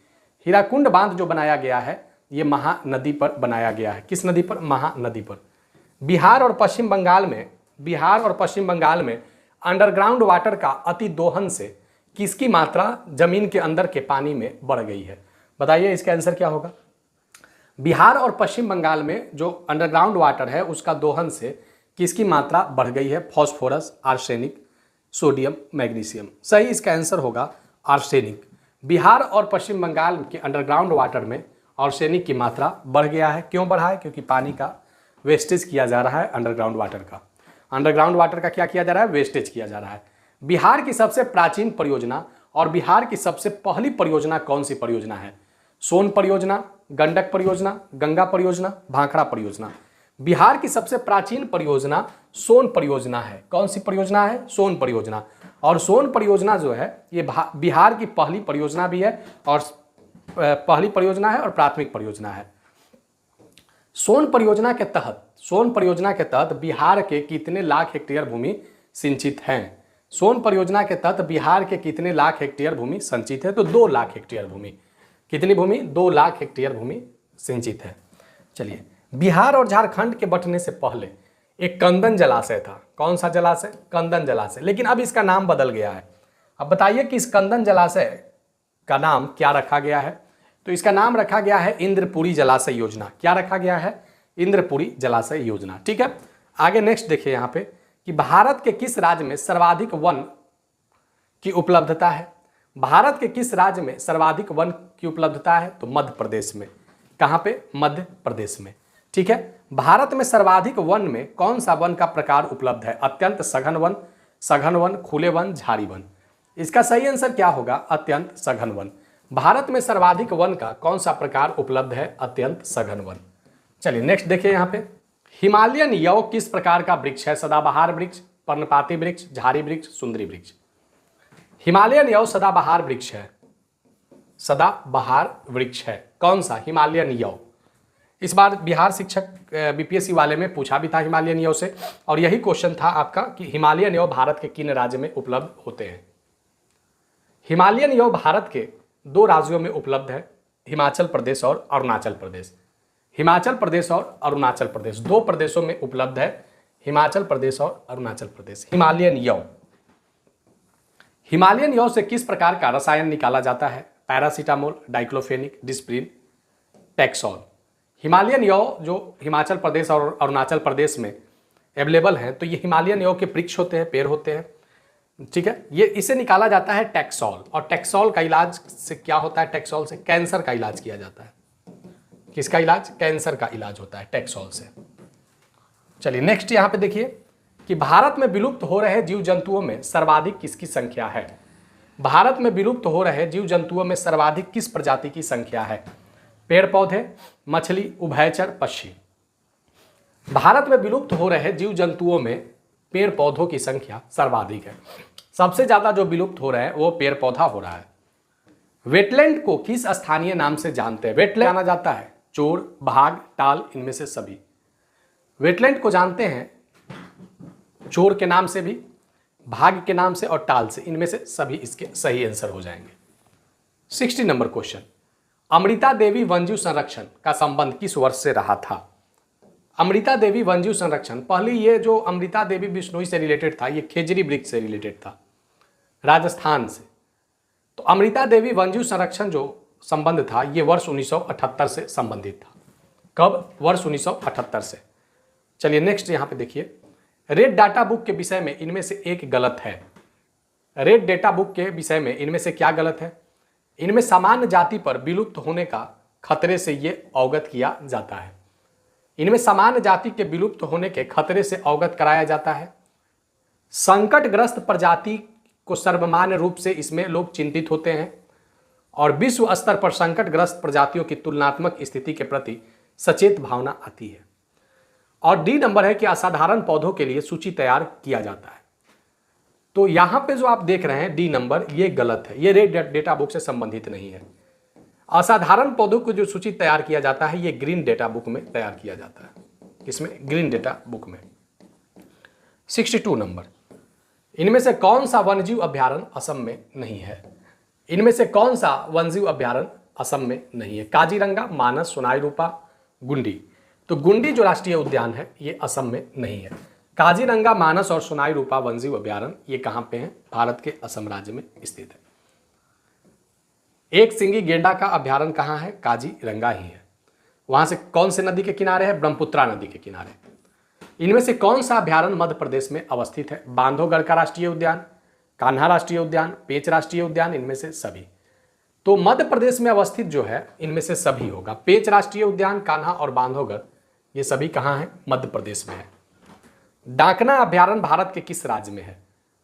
हीराकुंड बांध जो बनाया गया है ये महानदी पर बनाया गया है। किस नदी पर? महानदी पर। बिहार और पश्चिम बंगाल में अंडरग्राउंड वाटर का अति दोहन से किसकी मात्रा जमीन के अंदर के पानी में बढ़ गई है? बताइए इसका आंसर क्या होगा? बिहार और पश्चिम बंगाल में जो अंडरग्राउंड वाटर है उसका दोहन से किसकी मात्रा बढ़ गई है? Phosphorus, arsenic, sodium, magnesium. सही इसका आंसर होगा आर्सेनिक। बिहार और पश्चिम बंगाल के अंडरग्राउंड वाटर में आर्सेनिक की मात्रा बढ़ गया है। क्यों बढ़ा है? क्योंकि पानी का वेस्टेज किया जा रहा है। अंडरग्राउंड वाटर का क्या किया जा रहा है? वेस्टेज किया जा रहा है। बिहार की सबसे प्राचीन परियोजना और बिहार की सबसे पहली परियोजना कौन सी परियोजना है? सोन परियोजना, गंडक परियोजना, गंगा परियोजना, भाखड़ा परियोजना। बिहार की सबसे प्राचीन परियोजना सोन परियोजना है। कौन सी परियोजना है? सोन परियोजना। और सोन परियोजना जो है ये बिहार की पहली परियोजना भी है और पहली परियोजना है और प्राथमिक परियोजना है। सोन परियोजना के तहत बिहार के कितने लाख हेक्टेयर भूमि सिंचित हैं? सोन परियोजना के तहत बिहार के कितने लाख हेक्टेयर भूमि संचित है? तो 2 लाख हेक्टेयर भूमि। कितनी भूमि? 2 लाख हेक्टेयर भूमि सिंचित है। चलिए, बिहार और झारखंड के बंटने से पहले एक कंदन जलाशय था। कौन सा जलाशय? कंदन जलाशय। लेकिन अब इसका नाम बदल गया है। अब बताइए कि इस कंदन जलाशय का नाम क्या रखा गया है? तो इसका नाम रखा गया है इंद्रपुरी जलाशय योजना। क्या रखा गया है? इंद्रपुरी जलाशय योजना। ठीक है, आगे नेक्स्ट देखिए यहाँ पे कि भारत के किस राज्य में सर्वाधिक वन की उपलब्धता है? भारत के किस राज्य में सर्वाधिक वन की उपलब्धता है? तो मध्य प्रदेश में। कहाँ पे? मध्य प्रदेश में। ठीक है, भारत में सर्वाधिक वन में कौन सा वन का प्रकार उपलब्ध है? अत्यंत सघन वन, खुले वन, झाड़ी वन। इसका सही आंसर क्या होगा? अत्यंत सघन वन। भारत में सर्वाधिक वन का कौन सा प्रकार उपलब्ध है? अत्यंत सघन वन। चलिए नेक्स्ट देखिए यहाँ पे, हिमालयन यव किस प्रकार का वृक्ष है? सदाबहार वृक्ष, पर्णपाती वृक्ष, झाड़ी वृक्ष, सुंदरी वृक्ष। हिमालयन यव सदाबहार वृक्ष है। सदाबहार वृक्ष है। कौन सा? हिमालयन यव। इस बार बिहार शिक्षक बीपीएससी वाले में पूछा भी था हिमालयन यव से, और यही क्वेश्चन था आपका कि हिमालयन यव भारत के किन राज्य में उपलब्ध होते हैं? हिमालयन यव भारत के 2 राज्यों में उपलब्ध है, हिमाचल प्रदेश और अरुणाचल प्रदेश। हिमाचल प्रदेश और अरुणाचल प्रदेश 2 प्रदेशों में उपलब्ध है, हिमाचल प्रदेश और अरुणाचल प्रदेश। हिमालयन यव से किस प्रकार का रसायन निकाला जाता है? Paracetamol, diclofenac, disprin, taxol. Himalayan yew जो हिमाचल प्रदेश और अरुणाचल प्रदेश में अवेलेबल हैं तो ये हिमालयन योग के वृक्ष होते हैं, पेड़ होते हैं, ठीक है। ये इसे निकाला जाता है टैक्सोल, और टैक्सोल का इलाज से क्या होता है? टैक्सोल से कैंसर का इलाज किया जाता है। किसका इलाज? कैंसर का इलाज होता है टैक्सोल से। चलिए नेक्स्ट यहाँ पे देखिए कि भारत में विलुप्त हो रहे जीव जंतुओं में सर्वाधिक किसकी संख्या है? भारत में विलुप्त हो रहे जीव जंतुओं में सर्वाधिक किस प्रजाति की संख्या है? पेड़ पौधे, मछली, उभयचर, पक्षी। भारत में विलुप्त हो रहे जीव जंतुओं में पेड़ पौधों की संख्या सर्वाधिक है। सबसे ज्यादा जो विलुप्त हो रहा है वो पेड़ पौधा हो रहा है। वेटलैंड को किस स्थानीय नाम से जानते हैं? वेटलैंड जाना जाता है चोर, भाग, टाल, इनमें से सभी। वेटलैंड को जानते हैं चोर के नाम से भी, भाग के नाम से और टाल से, इनमें से सभी इसके सही आंसर हो जाएंगे। 60 नंबर क्वेश्चन, अमृता देवी वन्यजीव संरक्षण का संबंध किस वर्ष से रहा था? अमृता देवी वन्यजीव संरक्षण, पहले ये जो अमृता देवी बिश्नोई से रिलेटेड था, ये खेजरी वृक्ष से रिलेटेड था, राजस्थान से। तो अमृता देवी वन्यजीव संरक्षण जो संबंध था ये वर्ष 1978 से संबंधित था। कब? वर्ष 1978 से। चलिए नेक्स्ट यहाँ पे देखिए, रेड डाटा बुक के विषय में इनमें से एक गलत है। रेड डाटा बुक के विषय में इनमें से क्या गलत है? इनमें सामान्य जाति पर विलुप्त होने का खतरे से ये अवगत किया जाता है। इनमें सामान्य जाति के विलुप्त होने के खतरे से अवगत कराया जाता है। संकटग्रस्त प्रजाति को सर्वमान्य रूप से इसमें लोग चिंतित होते हैं, और विश्व स्तर पर संकटग्रस्त प्रजातियों की तुलनात्मक स्थिति के प्रति सचेत भावना आती है। और डी नंबर है कि असाधारण पौधों के लिए सूची तैयार किया जाता है। तो यहां पे जो आप देख रहे हैं डी नंबर, ये गलत है, ये रेड डेटा बुक से संबंधित नहीं है। असाधारण पौधों को जो सूची तैयार किया जाता है ये ग्रीन डेटा बुक में तैयार किया जाता है। इसमें ग्रीन डेटा बुक में। 62 नंबर, इनमें से कौन सा वन्यजीव अभ्यारण्य असम में नहीं है? इनमें से कौन सा वन्यजीव अभ्यारण्य असम में नहीं है? काजीरंगा, मानस, सोनाई रूपा, गुंडी। तो गुंडी जो राष्ट्रीय उद्यान है ये असम में नहीं है। काजीरंगा, मानस और सोनाई रूपा वन्यजीव अभ्यारण्य ये कहां पे हैं? भारत के असम राज्य में स्थित है। एक सिंगी गेंडा का अभ्यारण्य कहां है? काजीरंगा ही है। वहां से कौन से नदी के किनारे है? ब्रह्मपुत्रा नदी के किनारे। इनमें से कौन सा अभ्यारण्य मध्य प्रदेश में अवस्थित है? बांधवगढ़ का राष्ट्रीय उद्यान, कान्हा राष्ट्रीय उद्यान, पेंच राष्ट्रीय उद्यान, इनमें से सभी। तो मध्य प्रदेश में अवस्थित जो है इनमें से सभी होगा। पेंच राष्ट्रीय उद्यान, कान्हा और बांधवगढ़ ये सभी कहां है? मध्य प्रदेश में है। डाकना अभ्यारण्य भारत के किस राज्य में है?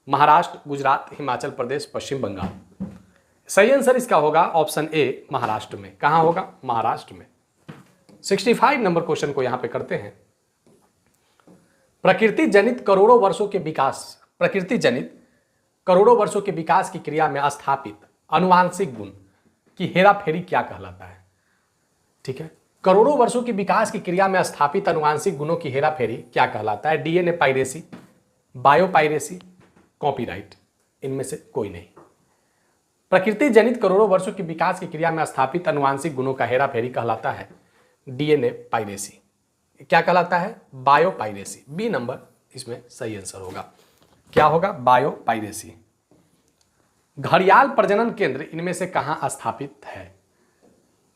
महाराष्ट्र, गुजरात, हिमाचल प्रदेश, पश्चिम बंगाल। सही आंसर इसका होगा ऑप्शन ए, महाराष्ट्र में। कहां होगा? महाराष्ट्र में। 65 नंबर क्वेश्चन को यहां पे करते हैं। प्रकृति जनित करोड़ों वर्षों के विकास की क्रिया में स्थापित आनुवांशिक गुण की हेराफेरी क्या कहलाता है? ठीक है, करोड़ों वर्षों की विकास की क्रिया में स्थापित आनुवांशिक गुणों की हेराफेरी क्या कहलाता है? डीएनए पाइरेसी, बायोपाइरेसी, कॉपीराइट, इनमें से कोई नहीं। प्रकृति जनित करोड़ों वर्षों की विकास की क्रिया में स्थापित आनुवांशिक गुणों का हेराफेरी कहलाता है डीएनए पाइरेसी। क्या कहलाता है? बायोपाइरेसी। बी नंबर इसमें सही आंसर होगा। क्या होगा? बायोपाइरेसी। घड़ियाल प्रजनन केंद्र इनमें से कहां स्थापित है?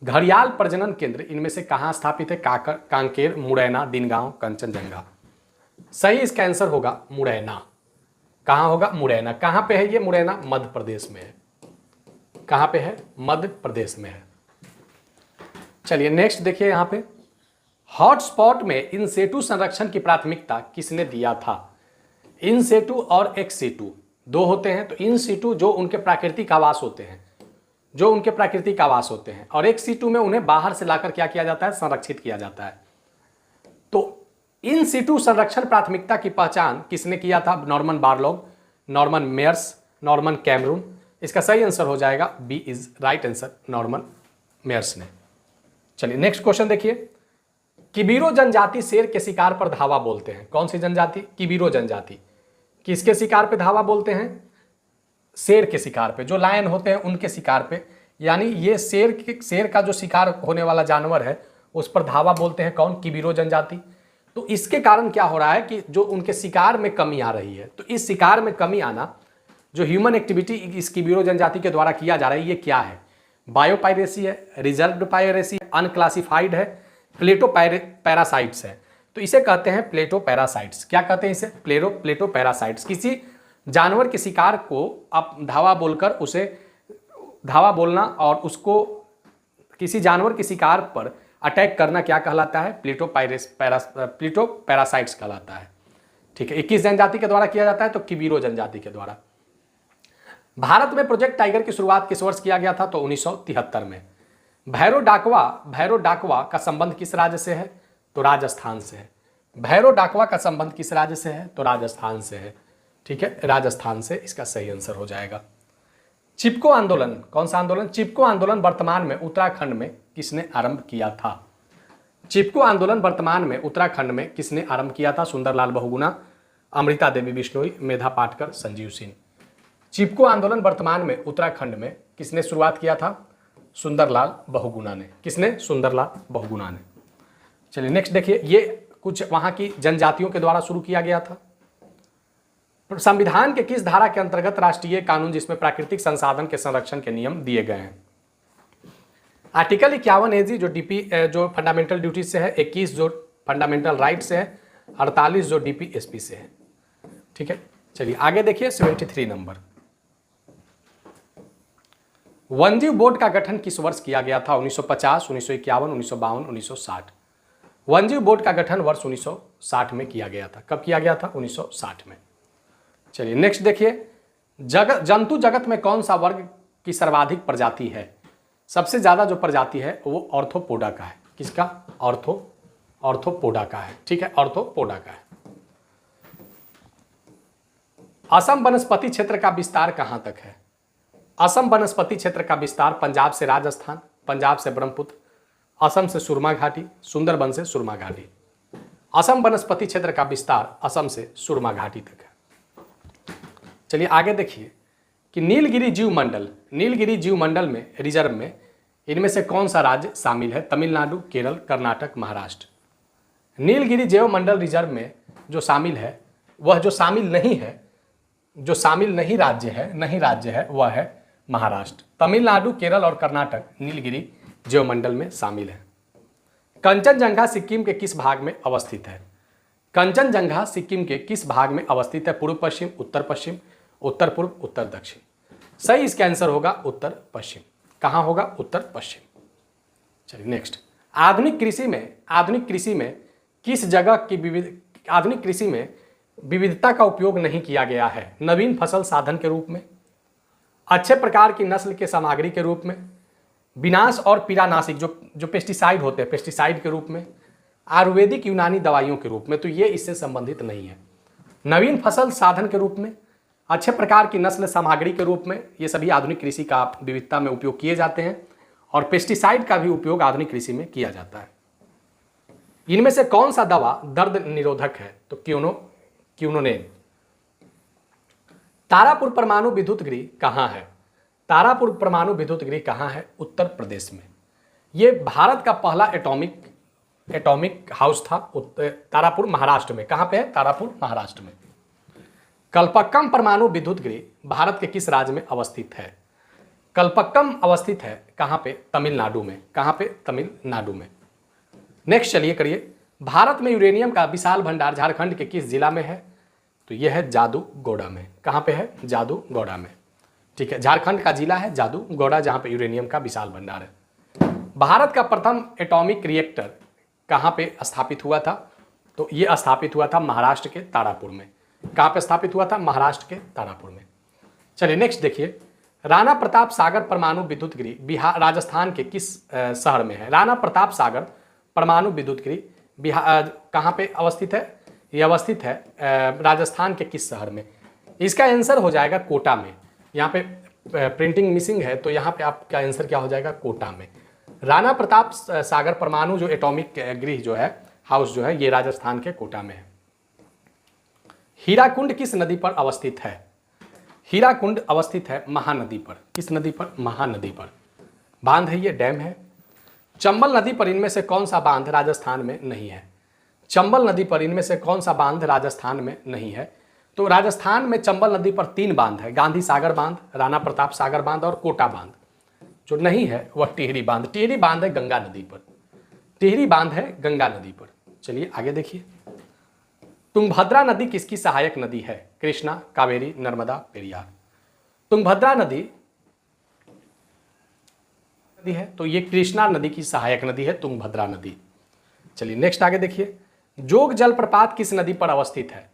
घड़ियाल प्रजनन केंद्र इनमें से कहां स्थापित है? कांकेर, मुरैना, दिनगांव, कंचनजंगा। सही इसका आंसर होगा मुरैना। कहां होगा? मुरैना। कहां पे है ये मुरैना? मध्य प्रदेश में है। कहां पे है? मध्य प्रदेश में है। चलिए नेक्स्ट देखिए, यहां पे हॉटस्पॉट में इन सेटू संरक्षण की प्राथमिकता किसने दिया था? इन सेटू और एक्स सेटू दो होते हैं। तो इन सीटू जो उनके प्राकृतिक आवास होते हैं, और एक सीटू में उन्हें बाहर से लाकर क्या किया जाता है? संरक्षित किया जाता है। तो इन सीटू संरक्षण प्राथमिकता की पहचान किसने किया था? Norman Borlaug, Norman Meyers, Norman Cameron. इसका सही आंसर हो जाएगा B is right answer, Norman Meyers ने। चलिए नेक्स्ट क्वेश्चन देखिए। किबीरो जनजाति शेर के शिकार पर धावा बोलते हैं। कौन सी जनजाति? किबीरो जनजाति। किसके शिकार पे धावा बोलते हैं? शेर के शिकार पे। जो लायन होते हैं उनके शिकार पे, यानी ये शेर का जो शिकार होने वाला जानवर है उस पर धावा बोलते हैं। कौन? किबीरो जनजाति। तो इसके कारण क्या हो रहा है कि जो उनके शिकार में कमी आ रही है, तो इस शिकार में कमी आना जो ह्यूमन एक्टिविटी इस किबीरो जनजाति के द्वारा किया जा रहा है, ये क्या है? बायोपाइरेसी है, रिजर्व्ड पाइरेसी है, अनक्लासिफाइड है, प्लेटो पैरासाइट्स है। तो इसे कहते हैं प्लेटोपैरासाइट्स। क्या कहते हैं इसे? प्लेटोपैरासाइट्स। किसी जानवर के शिकार को आप धावा बोलकर उसे धावा बोलना और उसको किसी जानवर के शिकार पर अटैक करना क्या कहलाता है? प्लेटोपैरासाइट्स कहलाता है। ठीक है, 21 जनजाति के द्वारा किया जाता है, तो किबीरो जनजाति के द्वारा। भारत में प्रोजेक्ट टाइगर की शुरुआत किस वर्ष किया गया था? तो 1973 में। भैरो डाकवा का संबंध किस राज्य से है? तो राजस्थान से है। भैरो डाकवा का संबंध किस राज्य से है? तो राजस्थान से है। ठीक है, राजस्थान से इसका सही आंसर हो जाएगा। चिपको आंदोलन, कौन सा आंदोलन? चिपको आंदोलन वर्तमान में उत्तराखंड में किसने आरंभ किया था? चिपको आंदोलन वर्तमान में उत्तराखंड में किसने आरंभ किया था? सुंदरलाल बहुगुणा, अमृता देवी बिश्नोई, मेधा पाटकर, संजीव सिंह। चिपको आंदोलन वर्तमान में उत्तराखंड में किसने शुरुआत किया था? सुंदरलाल बहुगुणा ने। किसने? सुंदरलाल बहुगुणा ने। चलिए नेक्स्ट देखिए, ये कुछ वहां की जनजातियों के द्वारा शुरू किया गया था। संविधान के किस धारा के अंतर्गत राष्ट्रीय कानून जिसमें प्राकृतिक संसाधन के संरक्षण के नियम दिए गए हैं? आर्टिकल 51 एजी जो फंडामेंटल ड्यूटी से है, 21 जो फंडामेंटल राइट से है, 48 जो डीपीएसपी से है। ठीक है, चलिए आगे देखिए 73 नंबर। वनजीव बोर्ड का गठन किस वर्ष किया गया था? 1950, 1951, 1952, 1960। वनजीव बोर्ड का गठन वर्ष 1960 में किया गया था। कब किया गया था? 1960 में। चलिए नेक्स्ट देखिए, जंतु जगत में कौन सा वर्ग की सर्वाधिक प्रजाति है? सबसे ज्यादा जो प्रजाति है वो ऑर्थोपोडा का है। किसका? ऑर्थोपोडा का है। ठीक है, ऑर्थोपोडा का है। असम वनस्पति क्षेत्र का विस्तार कहां तक है? असम वनस्पति क्षेत्र का विस्तार पंजाब से राजस्थान, पंजाब से ब्रह्मपुत्र, असम से सुरमा घाटी, सुंदरबन से सुरमा घाटी। असम वनस्पति क्षेत्र का विस्तार असम से सुरमा घाटी तक है। चलिए आगे देखिए कि नीलगिरी जीव मंडल में रिजर्व में इनमें से कौन सा राज्य शामिल है? तमिलनाडु, केरल, कर्नाटक, महाराष्ट्र। नीलगिरी जैव मंडल रिजर्व में जो शामिल है, वह जो शामिल नहीं है, जो शामिल नहीं राज्य है वह है महाराष्ट्र। तमिलनाडु, केरल और कर्नाटक नीलगिरी जैव मंडल में शामिल है। कंचनजंगा सिक्किम के किस भाग में अवस्थित है? कंचनजंगा सिक्किम के किस भाग में अवस्थित है? पूर्व पश्चिम, उत्तर पश्चिम, उत्तर पूर्व, उत्तर दक्षिण। सही इसका आंसर होगा उत्तर पश्चिम। कहां होगा? उत्तर पश्चिम। चलिए नेक्स्ट, आधुनिक कृषि में किस जगह की आधुनिक कृषि में विविधता का उपयोग नहीं किया गया है? नवीन फसल साधन के रूप में, अच्छे प्रकार की नस्ल के सामग्री के रूप में, विनाश और पीड़ानाशक जो पेस्टिसाइड होते हैं पेस्टिसाइड के रूप में, आयुर्वेदिक यूनानी दवाइयों के रूप में। तो ये इससे संबंधित नहीं है। नवीन फसल साधन के रूप में, अच्छे प्रकार की नस्ल सामग्री के रूप में, ये सभी आधुनिक कृषि का विविधता में उपयोग किए जाते हैं और पेस्टिसाइड का भी उपयोग आधुनिक कृषि में किया जाता है। इनमें से कौन सा दवा दर्द निरोधक है? तो क्यूनोनेन। तारापुर परमाणु विद्युत गृह कहाँ है? तारापुर परमाणु विद्युत गृह कहाँ है? उत्तर प्रदेश में। ये भारत का पहला एटॉमिक हाउस था। तारापुर महाराष्ट्र में। कहाँ पे है? तारापुर महाराष्ट्र में। कल्पक्कम परमाणु विद्युत गृह भारत के किस राज्य में अवस्थित है? कल्पक्कम अवस्थित है कहाँ पे? तमिलनाडु में। कहाँ पे? तमिलनाडु में। नेक्स्ट चलिए करिए, भारत में यूरेनियम का विशाल भंडार झारखंड के किस जिला में है? तो यह है जादूगोड़ा में। कहाँ पे है? जादूगोड़ा में। ठीक है, झारखंड का जिला है जादूगोड़ा, जहाँ पे यूरेनियम का विशाल भंडार है। भारत का प्रथम एटॉमिक रिएक्टर कहाँ पे स्थापित हुआ था? तो ये स्थापित हुआ था महाराष्ट्र के तारापुर में। कहाँ पे स्थापित हुआ था? महाराष्ट्र के तारापुर में। चलिए नेक्स्ट देखिए, राणा प्रताप सागर परमाणु विद्युत गृह राजस्थान के किस शहर में है? राणा प्रताप सागर परमाणु विद्युत गृह कहाँ पे अवस्थित है? ये अवस्थित है राजस्थान के किस शहर में? इसका आंसर हो जाएगा कोटा में। यहाँ पे प्रिंटिंग मिसिंग है, तो यहाँ पे आपका आंसर क्या हो जाएगा? कोटा में। राणा प्रताप सागर परमाणु जो एटॉमिक गृह जो है, हाउस जो है, ये राजस्थान के कोटा में है। हीराकुंड किस नदी पर अवस्थित है? हीराकुंड अवस्थित है महानदी पर। किस नदी पर? महानदी पर। बांध है, ये डैम है। चंबल नदी पर इनमें से कौन सा बांध राजस्थान में नहीं है? चंबल नदी पर इनमें से कौन सा बांध राजस्थान में नहीं है? तो राजस्थान में चंबल नदी पर 3 बांध है, गांधी सागर बांध, राणा प्रताप सागर बांध और कोटा बांध। जो नहीं है वह टिहरी बांध। टिहरी बांध है गंगा नदी पर। टिहरी बांध है गंगा नदी पर। चलिए आगे देखिए, तुंगभद्रा नदी किसकी सहायक नदी है? कृष्णा, कावेरी, नर्मदा, पेरियार। तुंगभद्रा नदी है तो ये कृष्णा नदी की सहायक नदी है तुंगभद्रा नदी। चलिए नेक्स्ट आगे देखिए, जोग जलप्रपात किस नदी पर अवस्थित है?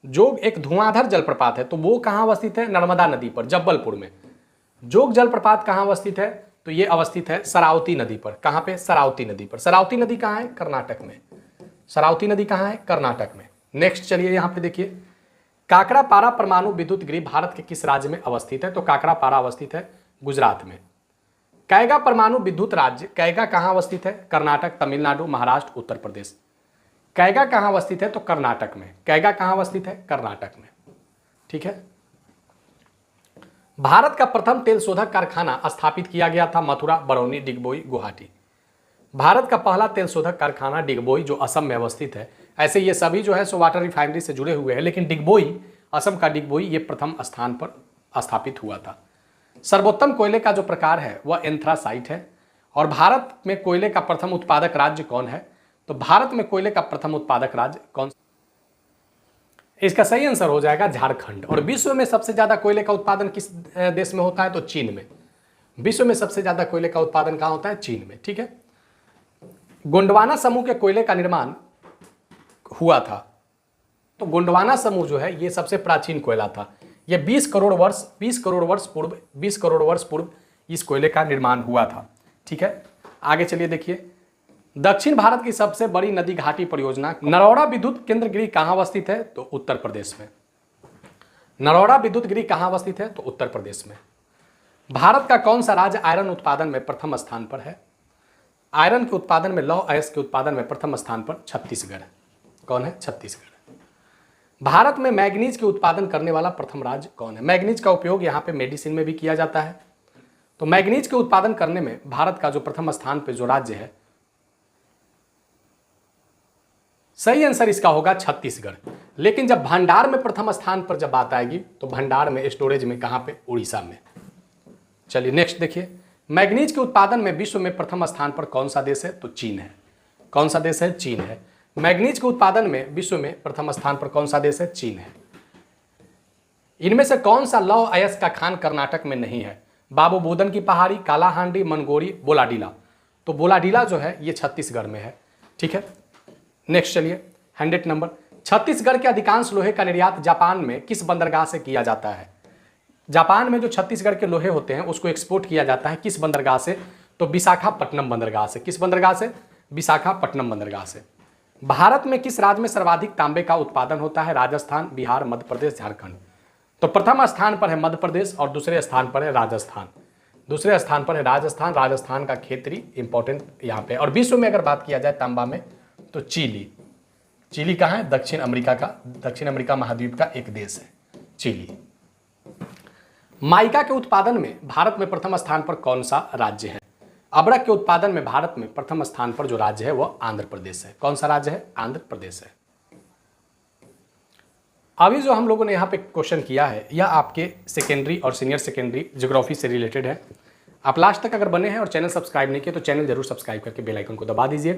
जोग एक धुआंधार जलप्रपात है, तो वो कहाँ अवस्थित है? नर्मदा नदी पर, जब्बलपुर में। जोग जलप्रपात कहाँ अवस्थित है? तो ये अवस्थित है शरावती नदी पर। कहाँ पे? शरावती नदी पर। शरावती नदी कहाँ है? कर्नाटक में। शरावती नदी कहाँ है? कर्नाटक में। नेक्स्ट चलिए यहाँ पे देखिए, काकरापारा परमाणु विद्युत गृह भारत के किस राज्य में अवस्थित है? तो काकरापारा अवस्थित है गुजरात में। कैगा परमाणु विद्युत राज्य, कैगा कहाँ अवस्थित है? कर्नाटक, तमिलनाडु, महाराष्ट्र, उत्तर प्रदेश। कैगा कहाँ अवस्थित है? तो कर्नाटक में। कैगा कहाँ अवस्थित है? कर्नाटक में। ठीक है। भारत का प्रथम तेल शोधक कारखाना स्थापित किया गया था मथुरा, बरौनी, डिगबोई, गुवाहाटी। भारत का पहला तेल शोधक कारखाना डिगबोई जो असम में अवस्थित है। ऐसे ये सभी जो है सो वाटर रिफाइनरी से जुड़े हुए हैं, लेकिन डिगबोई, असम का डिगबोई ये प्रथम स्थान पर स्थापित हुआ था। सर्वोत्तम कोयले का जो प्रकार है वह एंथ्रासाइट है। और भारत में कोयले का प्रथम उत्पादक राज्य कौन है? तो भारत में कोयले का प्रथम उत्पादक राज्य कौन? इसका सही आंसर हो जाएगा झारखंड। और विश्व में सबसे ज्यादा कोयले का उत्पादन किस देश में होता है? तो चीन में। विश्व में सबसे ज्यादा कोयले का उत्पादन कहाँ होता है? चीन में। ठीक है। गोंडवाना समूह के कोयले का निर्माण हुआ था। तो गोंडवाना समूह जो है ये सबसे प्राचीन कोयला था। ये 20 करोड़ वर्ष पूर्व इस कोयले का निर्माण हुआ था। ठीक है। आगे चलिए देखिए, दक्षिण भारत की सबसे बड़ी नदी घाटी परियोजना नरौड़ा विद्युत केंद्र गृह कहाँ अवस्थित है? तो उत्तर प्रदेश में। नरौड़ा विद्युत गृह कहाँ अवस्थित है? तो उत्तर प्रदेश में। भारत का कौन सा राज्य आयरन उत्पादन में प्रथम स्थान पर है? आयरन के उत्पादन में, लौह अयस्क के उत्पादन में प्रथम स्थान पर छत्तीसगढ़ है। कौन है? छत्तीसगढ़। भारत में मैग्नीज के उत्पादन करने वाला प्रथम राज्य कौन है? मैग्नीज का उपयोग यहाँ पे मेडिसिन में भी किया जाता है। तो मैग्नीज के उत्पादन करने में भारत का जो प्रथम स्थान पे जो राज्य है, सही आंसर इसका होगा छत्तीसगढ़। लेकिन जब भंडार में प्रथम स्थान पर जब बात आएगी तो भंडार में, स्टोरेज में कहां पे? उड़ीसा में। चलिए नेक्स्ट देखिए, मैग्नीज के उत्पादन में विश्व में प्रथम स्थान पर कौन सा देश है? तो चीन है। कौन सा देश है? चीन है। मैग्नीज के उत्पादन में विश्व में प्रथम स्थान पर कौन सा देश है? चीन है। इनमें से कौन सा लौह अयस्क का खान कर्नाटक में नहीं है? बाबू बोदन की पहाड़ी, कालाहांडी, मनगोरी, बोलाडीला। तो बोलाडीला जो है ये छत्तीसगढ़ में है। ठीक है। नेक्स्ट चलिए, 100 नंबर, छत्तीसगढ़ के अधिकांश लोहे का निर्यात जापान में किस बंदरगाह से किया जाता है? जापान में जो छत्तीसगढ़ के लोहे होते हैं उसको एक्सपोर्ट किया जाता है किस बंदरगाह से? तो विशाखापट्टनम बंदरगाह से। किस बंदरगाह से? विशाखापट्टनम बंदरगाह से। भारत में किस राज्य में सर्वाधिक तांबे का उत्पादन होता है? राजस्थान, बिहार, मध्य प्रदेश, झारखंड। तो प्रथम स्थान पर है मध्य प्रदेश और दूसरे स्थान पर है राजस्थान। दूसरे स्थान पर है राजस्थान। राजस्थान का खेती इंपॉर्टेंट यहाँ पे। और विश्व में अगर बात किया जाए तांबा में तो चिली। चिली कहाँ है? दक्षिण अमेरिका महाद्वीप का एक देश है चिली। माइका के उत्पादन में भारत में प्रथम स्थान पर कौन सा राज्य है? अबरक के उत्पादन में भारत में प्रथम स्थान पर जो राज्य है वह आंध्र प्रदेश है। कौन सा राज्य है? आंध्र प्रदेश है। अभी जो हम लोगों ने यहाँ पे क्वेश्चन किया है यह आपके सेकेंडरी और सीनियर सेकेंडरी ज्योग्राफी से रिलेटेड है। आप लास्ट तक अगर बने हैं और चैनल सब्सक्राइब नहीं किया तो चैनल जरूर सब्सक्राइब करके बेल आइकन को दबा दीजिए।